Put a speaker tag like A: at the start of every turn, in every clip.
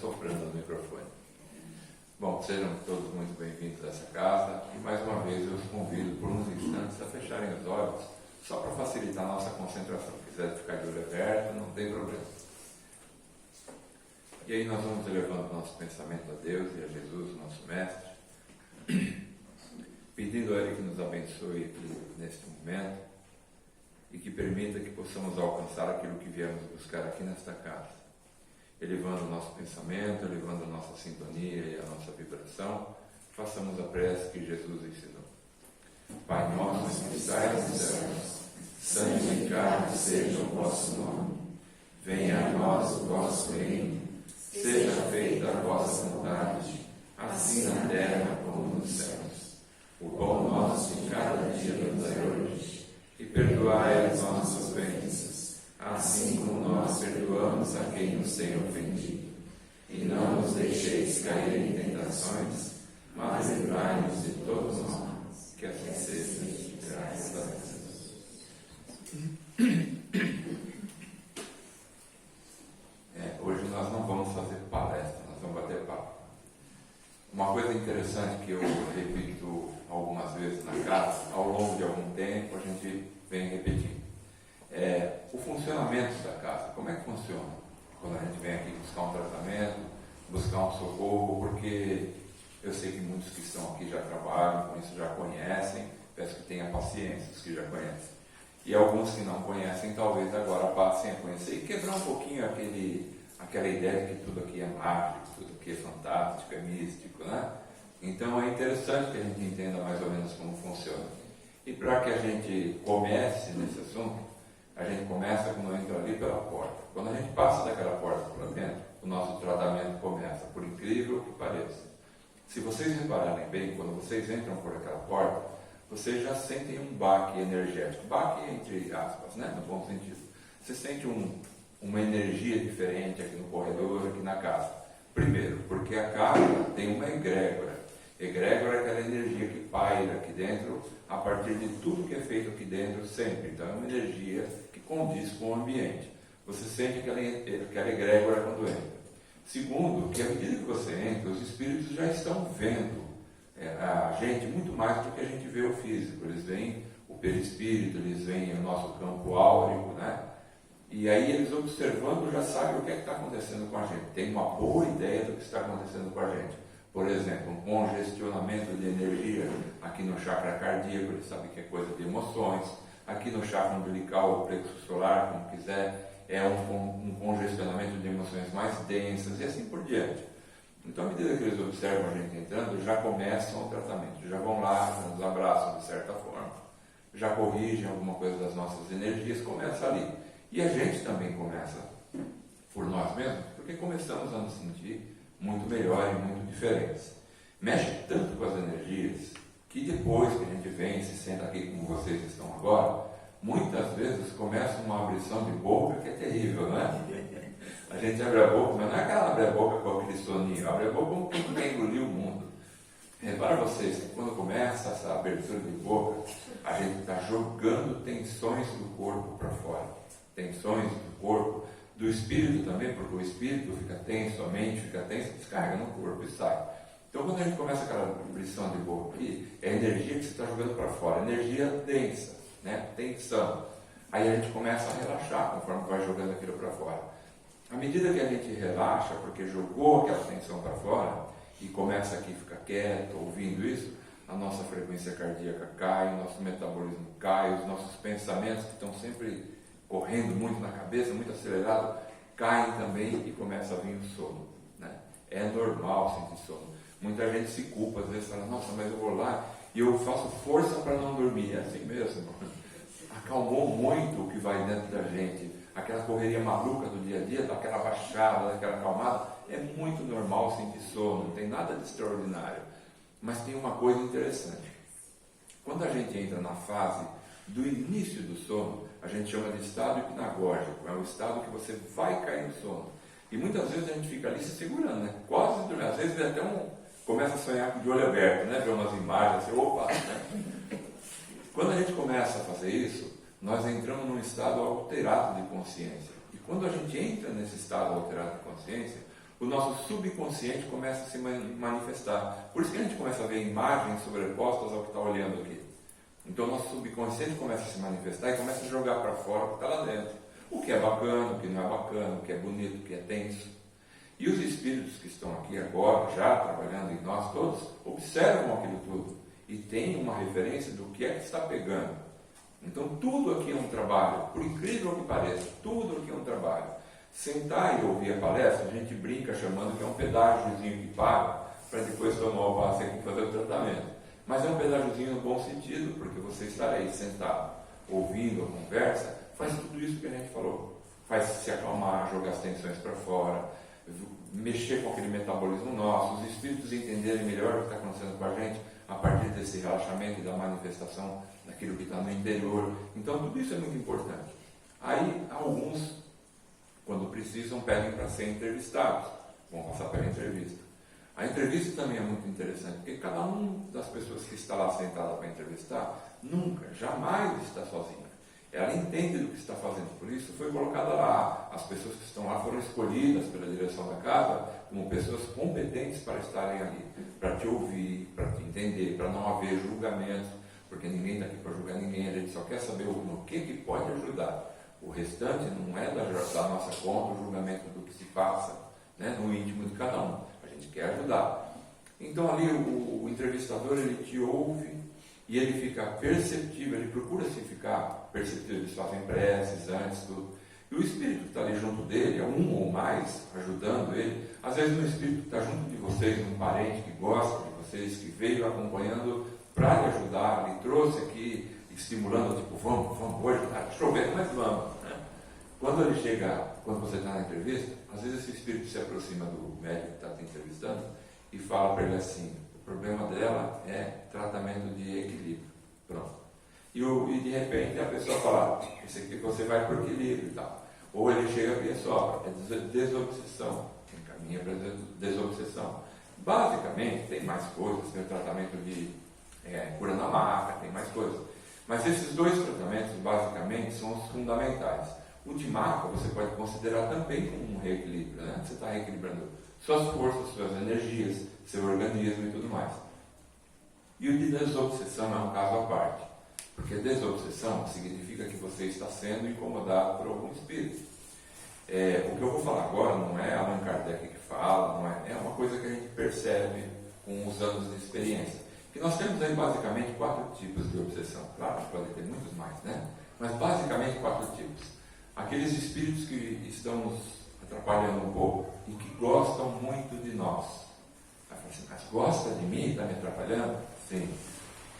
A: soprando no microfone. Bom, sejam todos muito bem-vindos a essa casa e mais uma vez eu os convido por uns instantes a fecharem os olhos, só para facilitar a nossa concentração. Se quiser ficar de olho aberto, não tem problema. E aí nós vamos elevando o nosso pensamento a Deus e a Jesus, nosso Mestre, pedindo a Ele que nos abençoe aqui neste momento e que permita que possamos alcançar aquilo que viemos buscar aqui nesta casa, elevando o nosso pensamento, elevando a nossa sintonia e a nossa vibração. Façamos a prece que Jesus ensinou. Pai nosso que estais nos céus, santificado seja o vosso nome. Venha a nós o vosso reino. Seja feita a vossa vontade, assim na terra como nos céus. O pão nosso de cada dia nos dai hoje, e perdoai as nossas ofensas, assim como nós perdoamos a quem nos tem ofendido. E não nos deixeis cair em tentações, mas livrai-nos de todos os males. Que assim seja, graças a Deus. Hoje nós não vamos fazer palestra, nós vamos bater papo. Uma coisa interessante que eu repito algumas vezes na casa, ao longo de algum tempo a gente vem repetindo, é o funcionamento da casa. Como é que funciona quando a gente vem aqui buscar um tratamento, buscar um socorro? Porque eu sei que muitos que estão aqui já trabalham com isso, já conhecem. Peço que tenha paciência, os que já conhecem. E alguns que não conhecem, talvez agora passem a conhecer e quebrar um pouquinho aquela ideia de que tudo aqui é mágico, tudo aqui é fantástico, é místico, né? Então é interessante que a gente entenda mais ou menos como funciona. E para que a gente comece nesse assunto, a gente começa quando entra ali pela porta. Quando a gente passa daquela porta para dentro, o nosso tratamento começa, por incrível que pareça. Se vocês repararem bem, quando vocês entram por aquela porta, vocês já sentem um baque energético. Baque entre aspas, né? No bom sentido. Você sente uma energia diferente aqui no corredor, aqui na casa. Primeiro, porque a casa tem uma egrégora. Egrégora é aquela energia que paira aqui dentro a partir de tudo que é feito aqui dentro sempre. Então é uma energia que condiz com o ambiente. Você sente aquela egrégora quando entra. Segundo, que à medida que você entra, os espíritos já estão vendo a gente muito mais do que a gente vê o físico. Eles veem o perispírito, eles veem o nosso campo áurico, né? E aí eles observando já sabem o que é que está acontecendo com a gente. Tem uma boa ideia do que está acontecendo com a gente. Por exemplo, um congestionamento de energia aqui no chakra cardíaco, eles sabem que é coisa de emoções. Aqui no chakra umbilical, ou plexo solar, como quiser, é um congestionamento de emoções mais densas e assim por diante. Então, à medida que eles observam a gente entrando, já começam o tratamento, já vão lá, já nos abraçam de certa forma, já corrigem alguma coisa das nossas energias, começa ali. E a gente também começa por nós mesmos, porque começamos a nos sentir muito melhor e muito diferentes. Mexe tanto com as energias, que depois que a gente vem e se senta aqui como vocês estão agora, muitas vezes começa uma abrição de boca que é terrível, né? A gente abre a boca, mas não é aquela abre a boca com aquele soninho, abre a boca como quem quer engolir o mundo. Repara vocês que quando começa essa abertura de boca, a gente está jogando tensões do corpo para fora. Tensões do corpo, do espírito também, porque o espírito fica tenso, a mente fica tensa, descarrega no corpo e sai. Então quando a gente começa aquela abrição de boca aqui, é a energia que você está jogando para fora, energia densa, né? Tensão. Aí a gente começa a relaxar conforme vai jogando aquilo para fora. À medida que a gente relaxa, porque jogou aquela tensão para fora, e começa aqui a ficar quieto, ouvindo isso, a nossa frequência cardíaca cai, o nosso metabolismo cai, os nossos pensamentos que estão sempre correndo muito na cabeça, muito acelerado, caem também e começa a vir o sono, né? É normal sentir sono. Muita gente se culpa, às vezes fala, nossa, mas eu vou lá e eu faço força para não dormir. É assim mesmo. Acalmou muito o que vai dentro da gente. Aquela correria maluca do dia a dia, daquela baixada, daquela acalmada, é muito normal sentir sono, não tem nada de extraordinário. Mas tem uma coisa interessante. Quando a gente entra na fase do início do sono, a gente chama de estado hipnagógico, é o estado que você vai cair no sono. E muitas vezes a gente fica ali se segurando, né? Quase dormindo. Às vezes até começa a sonhar de olho aberto, né? Ver umas imagens assim, opa! Né? Quando a gente começa a fazer isso, nós entramos num estado alterado de consciência. E quando a gente entra nesse estado alterado de consciência, o nosso subconsciente começa a se manifestar. Por isso que a gente começa a ver imagens sobrepostas ao que está olhando aqui. Então o nosso subconsciente começa a se manifestar e começa a jogar para fora o que está lá dentro. O que é bacana, o que não é bacana, o que é bonito, o que é tenso. E os espíritos que estão aqui agora, já trabalhando em nós todos, observam aquilo tudo e têm uma referência do que é que está pegando. Então tudo aqui é um trabalho, por incrível que pareça, tudo aqui é um trabalho. Sentar e ouvir a palestra, a gente brinca chamando que é um pedágiozinho que paga para depois tomar o passe aqui e fazer o tratamento. Mas é um pedágiozinho no bom sentido, porque você estar aí sentado, ouvindo a conversa, faz tudo isso que a gente falou. Faz se acalmar, jogar as tensões para fora, mexer com aquele metabolismo nosso, os espíritos entenderem melhor o que está acontecendo com a gente a partir desse relaxamento e da manifestação daquilo que está no interior. Então tudo isso é muito importante. Aí alguns, quando precisam, pedem para ser entrevistados, vão passar pela entrevista. A entrevista também é muito interessante, porque cada uma das pessoas que está lá sentada para entrevistar, nunca, jamais está sozinha. Ela entende do que está fazendo, por isso foi colocada lá. As pessoas que estão lá foram escolhidas pela direção da casa como pessoas competentes para estarem ali, para te ouvir, para te entender, para não haver julgamento, porque ninguém está aqui para julgar ninguém, a gente só quer saber no que pode ajudar. O restante não é da nossa conta, o julgamento do que se passa, né, no íntimo de cada um. A gente quer ajudar. Então ali o entrevistador, ele te ouve e ele fica perceptível, ele procura se ficar perceptível, eles fazem preces antes, tudo. E o espírito que está ali junto dele, é um ou mais, ajudando ele. Às vezes um espírito que está junto de vocês, um parente que gosta de vocês, que veio acompanhando para lhe ajudar, lhe trouxe aqui, estimulando, tipo, vamos hoje, está chovendo, mas vamos. Né? Quando ele chega, quando você está na entrevista, às vezes esse espírito se aproxima do médico que está te entrevistando e fala para ele assim: o problema dela é tratamento de equilíbrio. Pronto. E de repente a pessoa fala: esse aqui você vai por equilíbrio e tal. Ou ele chega e sopra, é desobsessão, encaminha para desobsessão. Basicamente, tem mais coisas, tem o tratamento de cura na maca, tem mais coisas. Mas esses dois tratamentos, basicamente, são os fundamentais. O de maca você pode considerar também como um reequilíbrio, né? Você está reequilibrando suas forças, suas energias, seu organismo e tudo mais. E o de desobsessão é um caso à parte, porque desobsessão significa que você está sendo incomodado por algum espírito. O que eu vou falar agora não é Allan Kardec que fala, é uma coisa que a gente percebe com os anos de experiência. Que nós temos aí basicamente 4 tipos de obsessão. Claro, pode ter muitos mais, né? Mas basicamente 4 tipos. Aqueles espíritos que estão nos atrapalhando um pouco e que gostam muito de nós. Vai falar assim: mas gosta de mim? Está me atrapalhando? Sim.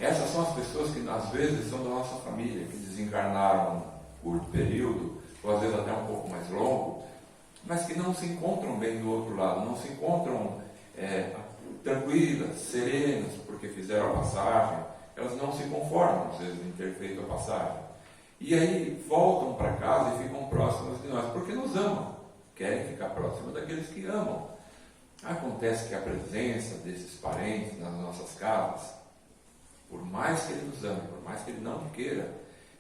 A: Essas são as pessoas que às vezes são da nossa família, que desencarnaram um curto período, ou às vezes até um pouco mais longo, mas que não se encontram bem do outro lado, não se encontram tranquilas, serenas, porque fizeram a passagem. Elas não se conformam, às vezes, em ter feito a passagem. E aí voltam para casa e ficam próximas de nós, porque nos amam, querem ficar próximos daqueles que amam. Acontece que a presença desses parentes nas nossas casas, por mais que ele nos ame, por mais que ele não queira,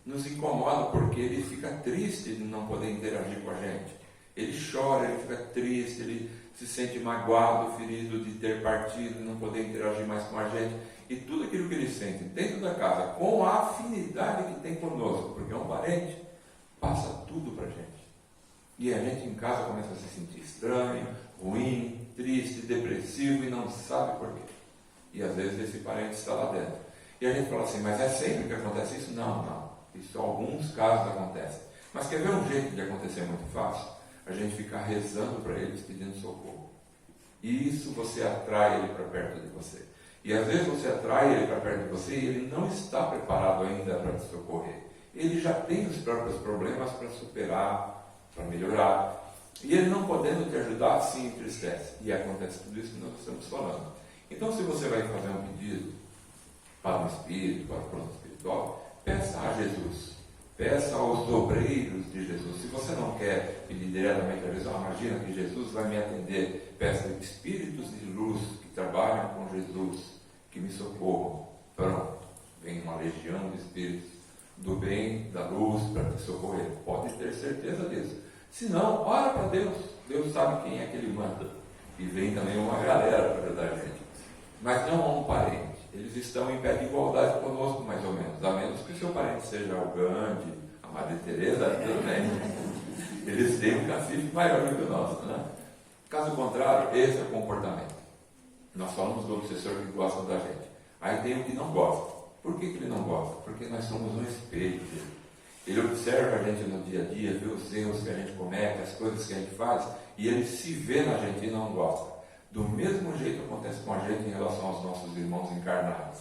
A: nos incomoda, porque ele fica triste de não poder interagir com a gente. Ele chora, ele fica triste, ele se sente magoado, ferido de ter partido, não poder interagir mais com a gente. E tudo aquilo que ele sente dentro da casa, com a afinidade que tem conosco, porque é um parente, passa tudo para a gente. E a gente em casa começa a se sentir estranho, ruim, triste, depressivo e não sabe por quê. E às vezes esse parente está lá dentro. E a gente fala assim: mas é sempre que acontece isso? Não. Isso em alguns casos acontece. Mas quer ver um jeito de acontecer muito fácil? A gente ficar rezando para eles, pedindo socorro. E isso você atrai ele para perto de você. E às vezes você atrai ele para perto de você e ele não está preparado ainda para te socorrer. Ele já tem os próprios problemas para superar, para melhorar. E ele não podendo te ajudar, se entristece. E acontece tudo isso que nós estamos falando. Então, se você vai fazer um pedido para um espírito, para o plano espiritual, peça a Jesus. Peça aos obreiros de Jesus. Se você não quer pedir diretamente a Jesus, imagina que Jesus vai me atender. Peça espíritos de luz que trabalham com Jesus, que me socorram. Pronto, vem uma legião de espíritos do bem, da luz, para te socorrer. Pode ter certeza disso. Se não, ora para Deus. Deus sabe quem é que ele manda. e vem também uma galera para ajudar a gente. Mas não é um parente. Eles estão em pé de igualdade conosco, mais ou menos. A menos que o seu parente seja o Gandhi, a Madre Teresa, tudo bem. Eles têm um cacife maior do que o nosso, né? Caso contrário, esse é o comportamento. Nós falamos do obsessor que gosta da gente. Aí tem o que não gosta. Por que ele não gosta? Porque nós somos um espelho dele. Ele observa a gente no dia a dia, vê os erros que a gente comete, as coisas que a gente faz, e ele se vê na gente e não gosta. Do mesmo jeito acontece com a gente em relação aos nossos irmãos encarnados.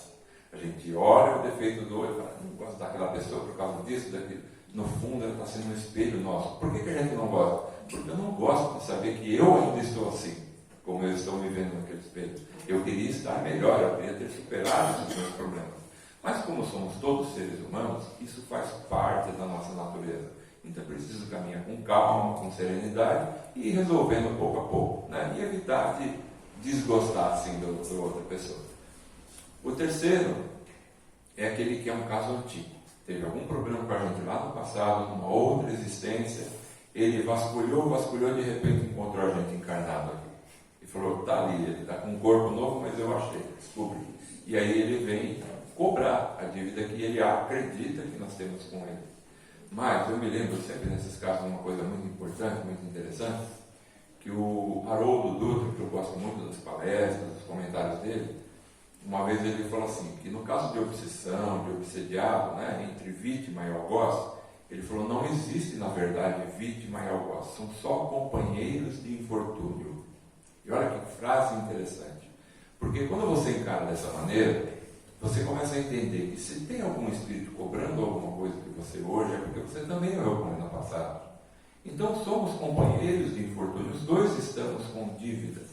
A: A gente olha o defeito do outro e fala, não gosto daquela pessoa por causa disso, daquilo. No fundo, ela está sendo um espelho nosso. Por que a gente não gosta? Porque eu não gosto de saber que eu ainda estou assim, como eu estou me vendo naquele espelho. Eu queria estar melhor, eu queria ter superado os meus problemas. Mas como somos todos seres humanos, isso faz parte da nossa natureza. Então é preciso caminhar com calma, com serenidade e ir resolvendo pouco a pouco, né? E evitar de desgostar assim da outra pessoa. O terceiro é aquele que é um caso antigo. Teve algum problema com a gente lá no passado, numa outra existência, ele vasculhou, de repente encontrou a gente encarnado aqui. E falou, está ali, ele está com um corpo novo, mas eu achei, descobri. E aí ele vem cobrar a dívida que ele acredita que nós temos com ele. Mas eu me lembro sempre nesses casos de uma coisa muito importante, muito interessante, que o Haroldo Dutra, que eu gosto muito das palestras, dos comentários dele, uma vez ele falou assim, que no caso de obsessão, de obsediado, né, entre vítima e algoz, ele falou, não existe na verdade vítima e algoz, são só companheiros de infortúnio. E olha que frase interessante, porque quando você encara dessa maneira, você começa a entender que se tem algum espírito cobrando alguma coisa de você hoje, é porque você também errou com ele no passado. Então somos companheiros de infortúnio, os dois estamos com dívidas,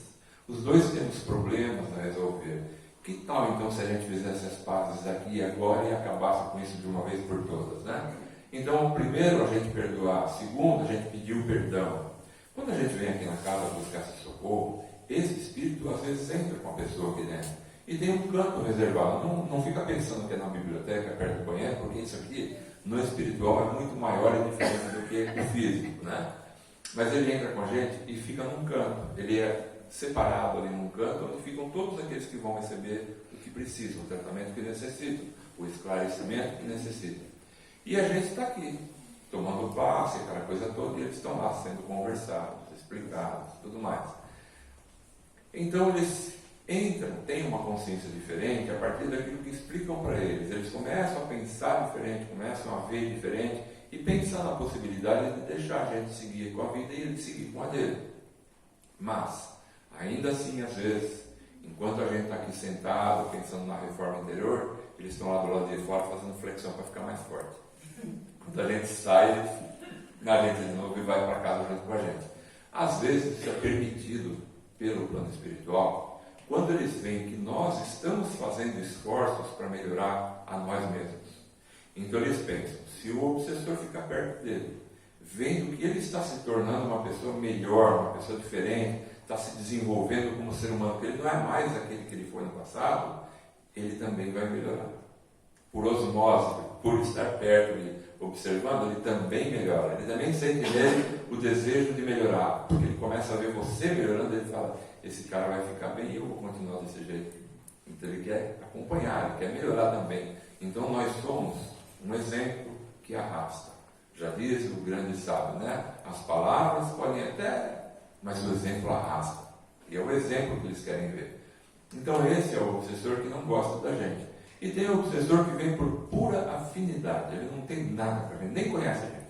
A: os dois temos problemas a resolver. Que tal então se a gente fizesse as pazes aqui e agora e acabasse com isso de uma vez por todas, né? Então, primeiro a gente perdoar, segundo a gente pedir o perdão. Quando a gente vem aqui na casa buscar esse socorro, esse espírito às vezes entra com a pessoa aqui dentro e tem um canto reservado. Não fica pensando que é na biblioteca, perto do banheiro, porque isso aqui no espiritual é muito maior e diferente do que o físico, né? Mas ele entra com a gente e fica num canto. Ele é separado ali num canto, onde ficam todos aqueles que vão receber o que precisam, o tratamento que necessitam, o esclarecimento que necessitam. E a gente está aqui, tomando passe, aquela coisa toda, e eles estão lá sendo conversados, explicados, tudo mais. Então eles entram, têm uma consciência diferente a partir daquilo que explicam para eles. Eles começam a pensar diferente, começam a ver diferente e pensar na possibilidade de deixar a gente seguir com a vida e ele seguir com a dele. Mas, ainda assim, às vezes, enquanto a gente está aqui sentado, pensando na reforma interior, eles estão lá do lado de fora fazendo flexão para ficar mais forte. Quando a gente sai, a gente de novo e vai para casa junto com a gente. Às vezes, isso é permitido pelo plano espiritual, quando eles veem que nós estamos fazendo esforços para melhorar a nós mesmos. Então eles pensam, se o obsessor ficar perto dele, vendo que ele está se tornando uma pessoa melhor, uma pessoa diferente, está se desenvolvendo como ser humano, que ele não é mais aquele que ele foi no passado, ele também vai melhorar. Por osmose, por estar perto e observando, ele também melhora. Ele também sente nele o desejo de melhorar, porque ele começa a ver você melhorando, ele fala, esse cara vai ficar bem e eu vou continuar desse jeito. Então ele quer acompanhar, ele quer melhorar também. Então nós somos um exemplo que arrasta. Já diz o grande sábio, né? As palavras podem até, mas o exemplo arrasta. E é o exemplo que eles querem ver. Então esse é o obsessor que não gosta da gente. E tem o obsessor que vem por pura afinidade. Ele não tem nada para ver, nem conhece a gente.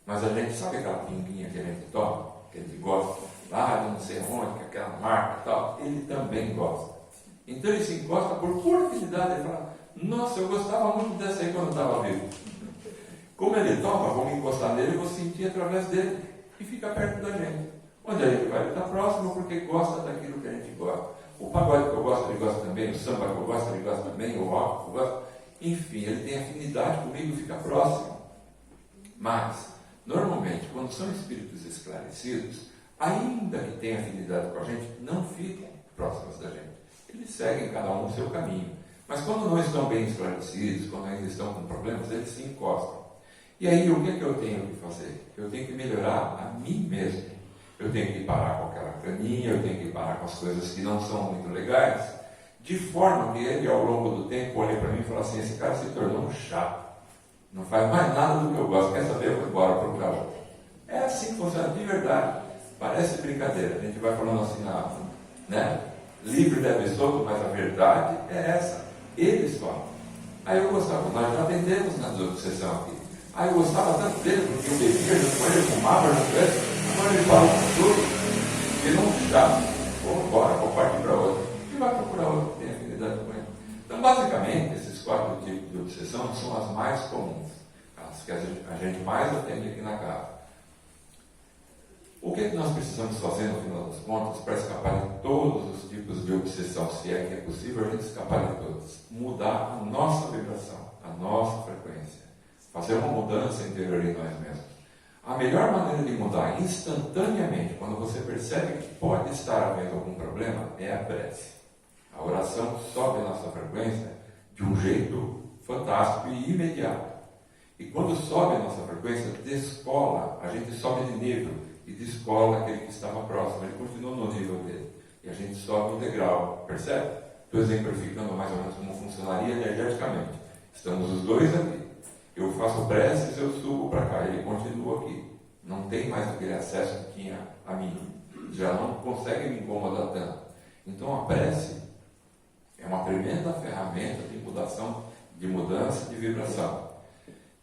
A: Mas a gente sabe aquela pinguinha que a gente toma, que a gente gosta, lá de não sei onde, que aquela marca e tal. Ele também gosta. Então ele se encosta por pura afinidade. Ele fala, nossa, eu gostava muito dessa aí quando eu estava vivo. Como ele toma, vamos encostar nele, eu vou sentir através dele e fica perto da gente. Onde a gente vai estar próximo porque gosta daquilo que a gente gosta. O pagode que eu gosto, ele gosta também, o samba que eu gosto, ele gosta também, o rock que eu gosto. Enfim, ele tem afinidade comigo, fica próximo. Mas, normalmente, quando são espíritos esclarecidos, ainda que tenham afinidade com a gente, não ficam próximos da gente. Eles seguem cada um o seu caminho. Mas quando não estão bem esclarecidos, quando ainda estão com problemas, eles se encostam. E aí, o que é que eu tenho que fazer? Eu tenho que melhorar a mim mesmo. eu tenho que parar com aquela caninha, eu tenho que parar com as coisas que não são muito legais, de forma que ele, ao longo do tempo, olha para mim e fala assim, esse cara se tornou um chato, não faz mais nada do que eu gosto, quer saber, eu vou embora procurar outro. É assim que funciona de verdade, parece brincadeira, a gente vai falando assim, né? Livre deve solto, mas a verdade é essa, ele escolhe. Aí eu gostava, nós já atendemos na obsessão aqui. Aí eu gostava tanto dele, porque eu bebia, ele fumava, agora ele fala com tudo, ele não chato, vou embora, vou partir para outro. E vai procurar outro que tem afinidade com ele. Então, basicamente, esses 4 tipos de obsessão são as mais comuns, as que a gente mais atende aqui na casa. O que é que nós precisamos fazer, no final das contas, para escapar de todos os tipos de obsessão, se é que é possível a gente escapar de todos? Mudar a nossa vibração, a nossa frequência. Fazer uma mudança interior em nós mesmos. A melhor maneira de mudar instantaneamente, quando você percebe que pode estar havendo algum problema, é a prece. A oração sobe a nossa frequência de um jeito fantástico e imediato. E quando sobe a nossa frequência, descola, a gente sobe de nível e descola aquele que estava próximo, ele continua no nível dele. E a gente sobe um degrau, percebe? Estou exemplificando mais ou menos como funcionaria energeticamente. Estamos os dois aqui. Eu faço preces, eu subo para cá, ele continua aqui. Não tem mais aquele acesso que tinha a mim. Já não consegue me incomodar tanto. Então a prece é uma tremenda ferramenta de mudança de vibração.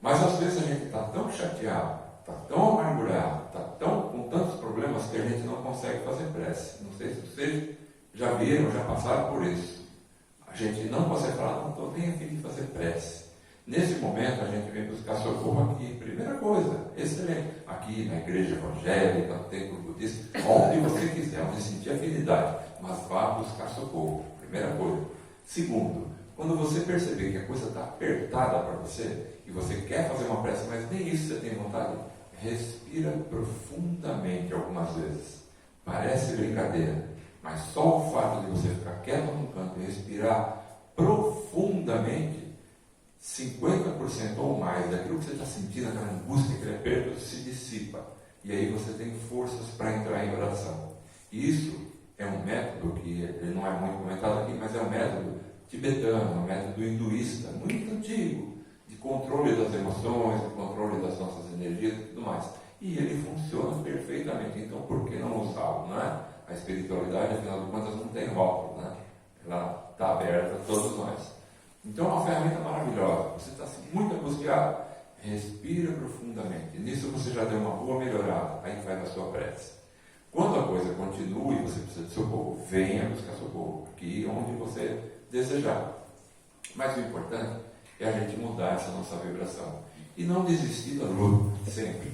A: Mas às vezes a gente está tão chateado, está tão amargurado, está com tantos problemas que a gente não consegue fazer prece. Não sei se vocês já viram, já passaram por isso. A gente não consegue falar, não estou nem a fim de fazer prece. Nesse momento a gente vem buscar socorro aqui. Primeira coisa, excelente. Aqui na igreja evangélica, no templo budista, onde você quiser, onde sentir afinidade, mas vá buscar socorro. Primeira coisa. Segundo, quando você perceber que a coisa está apertada para você e você quer fazer uma prece, mas nem isso você tem vontade, respira profundamente algumas vezes. Parece brincadeira, mas só o fato de você ficar quieto num canto e respirar profundamente, 50% ou mais daquilo que você está sentindo, aquela angústia, aquele aperto, se dissipa. E aí você tem forças para entrar em oração. E isso é um método que ele não é muito comentado aqui, mas é um método tibetano, um método hinduísta, muito antigo, de controle das emoções, de controle das nossas energias e tudo mais. E ele funciona perfeitamente. Então, por que não usá-lo, não é? A espiritualidade, afinal de contas, não tem rótulo, né? Ela está aberta a todos nós. Então é uma ferramenta maravilhosa. Você está muito angustiado, respira profundamente. Nisso você já deu uma boa melhorada. Aí vai na sua prece. Quando a coisa continua e você precisa de socorro, venha buscar socorro aqui onde você desejar. Mas o importante é a gente mudar essa nossa vibração. E não desistir da luta, sempre.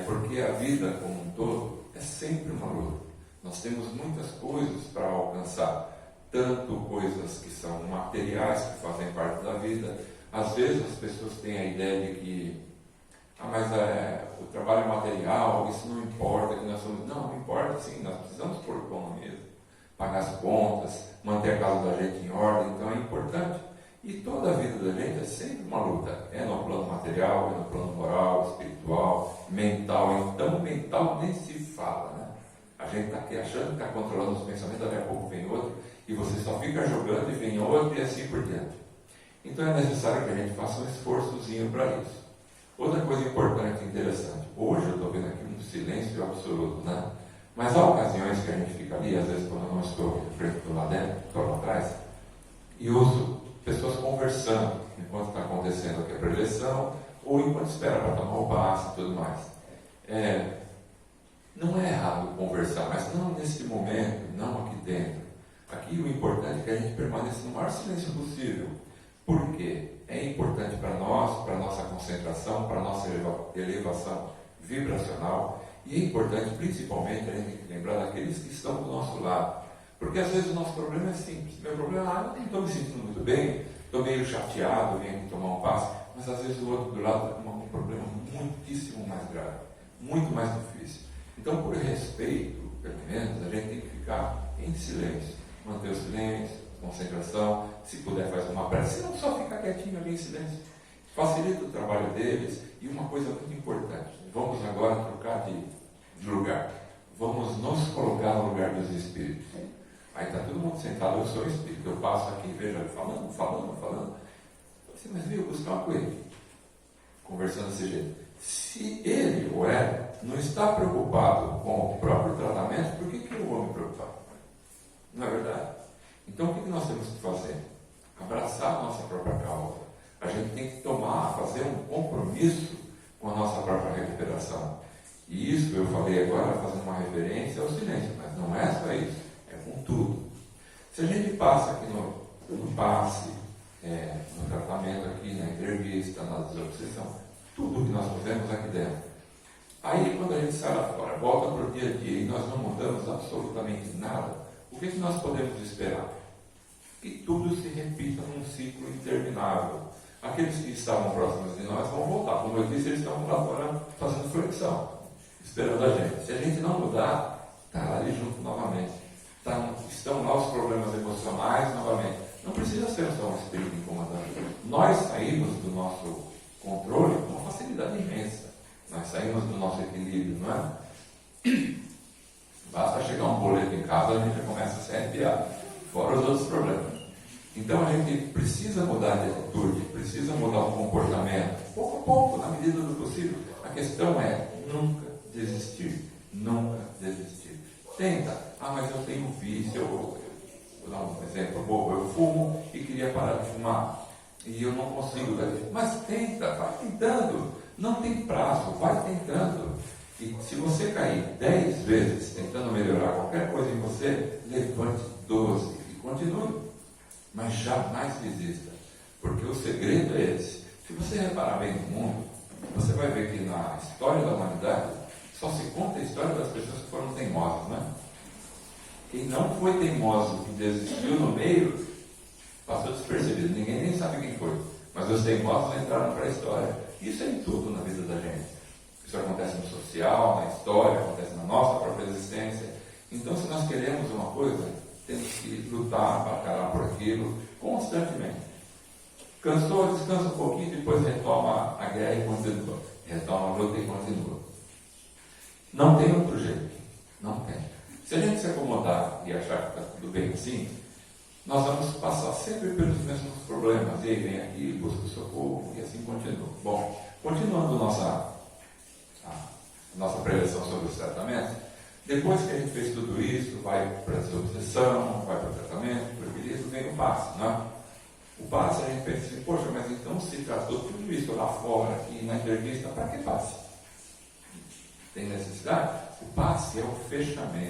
A: Porque a vida como um todo é sempre uma luta. Nós temos muitas coisas para alcançar. Tanto coisas que são materiais, que fazem parte da vida. Às vezes as pessoas têm a ideia de que o trabalho material, isso não importa, que nós somos... Não importa sim, nós precisamos pôr o pão na mesa, pagar as contas, manter a casa da gente em ordem, então é importante. E toda a vida da gente é sempre uma luta, é no plano material, é no plano moral, espiritual, mental. Então mental nem se fala, né? A gente está aqui achando que está controlando os pensamentos, daqui a pouco vem outro, e você só fica jogando e vem outro e assim por diante. Então é necessário que a gente faça um esforçozinho para isso. Outra coisa importante e interessante, hoje eu estou vendo aqui um silêncio absoluto, né? Mas há ocasiões que a gente fica ali, às vezes quando eu não estou de frente, estou lá dentro, estou lá atrás, e ouço pessoas conversando enquanto está acontecendo aqui a preleção, ou enquanto espera para tomar o passe e tudo mais. Não é errado conversar, mas não nesse momento, não aqui dentro. Aqui o importante é que a gente permaneça no maior silêncio possível. Por quê? É importante para nós, para a nossa concentração, para a nossa elevação vibracional. E é importante, principalmente, a gente tem que lembrar daqueles que estão do nosso lado. Porque às vezes o nosso problema é simples. Meu problema eu não estou me sentindo muito bem, estou meio chateado, venho aqui tomar um passe. Mas às vezes o outro do lado está com um problema muitíssimo mais grave, muito mais difícil. Então, por respeito, pelo menos, a gente tem que ficar em silêncio. Manter o silêncio, concentração, se puder faz uma prece, se não só ficar quietinho ali em silêncio. Facilita o trabalho deles. E uma coisa muito importante, vamos agora trocar de lugar. vamos nos colocar no lugar dos espíritos. Aí está todo mundo sentado, eu sou espírito, eu passo aqui, veja, falando. Você, mas veio buscar uma coisa, conversando desse jeito. Se ele ou ela não está preocupado com o próprio tratamento, por que eu vou me preocupar? Não é verdade? Então o que nós temos que fazer? Abraçar a nossa própria causa. A gente tem que fazer um compromisso com a nossa própria recuperação. E isso eu falei agora fazendo uma referência ao silêncio, mas não é só isso, é com tudo. Se a gente passa aqui no passe, no tratamento aqui, na entrevista, na desobsessão, tudo que nós fazemos aqui dentro. Aí quando a gente sai lá fora, volta para o dia a dia e nós não mudamos absolutamente nada, o que nós podemos esperar? Que tudo se repita num ciclo interminável. Aqueles que estavam próximos de nós vão voltar. Como eu disse, eles estão lá fora fazendo flexão, esperando a gente. Se a gente não mudar, está ali junto novamente. Estão lá os problemas emocionais novamente. Não precisa ser só um espírito incomodante. Nós saímos do nosso controle com uma facilidade imensa. Nós saímos do nosso equilíbrio, não é? Basta chegar um boleto em casa, a gente já começa a se arrepiar. Fora os outros problemas. Então a gente precisa mudar de atitude, precisa mudar o comportamento, pouco a pouco, na medida do possível. A questão é nunca desistir, nunca desistir. Tenta, mas eu tenho vício, vou dar um exemplo bobo, eu fumo e queria parar de fumar, e eu não consigo, mas tenta, vai tentando, não tem prazo, vai tentando. E se você cair 10 vezes tentando melhorar qualquer coisa em você, levante 12 e continue. Mas jamais desista, porque o segredo é esse. Se você reparar bem no mundo, você vai ver que na história da humanidade só se conta a história das pessoas que foram teimosas, né? Quem não foi teimoso e desistiu no meio, passou despercebido, ninguém nem sabe quem foi. Mas os teimosos entraram para a história. Isso é em tudo na vida da gente. Isso acontece no social, na história, acontece na nossa própria existência. Então, se nós queremos uma coisa, temos que lutar, batalhar por aquilo constantemente. Cansou, descansa um pouquinho, depois retoma a guerra e continua. Retoma a luta e continua. Não tem outro jeito. Não tem. Se a gente se acomodar e achar que está tudo bem assim, nós vamos passar sempre pelos mesmos problemas. E aí vem aqui, busca socorro e assim continua. Bom, continuando nossa preleção sobre os tratamentos, depois que a gente fez tudo isso, vai para a desobsessão, vai para o tratamento, para o equilíbrio, vem o passe, né? O passe a gente pensa assim, poxa, mas então se tratou tudo isso lá fora, aqui na entrevista, para que passe? Tem necessidade? O passe é o fechamento.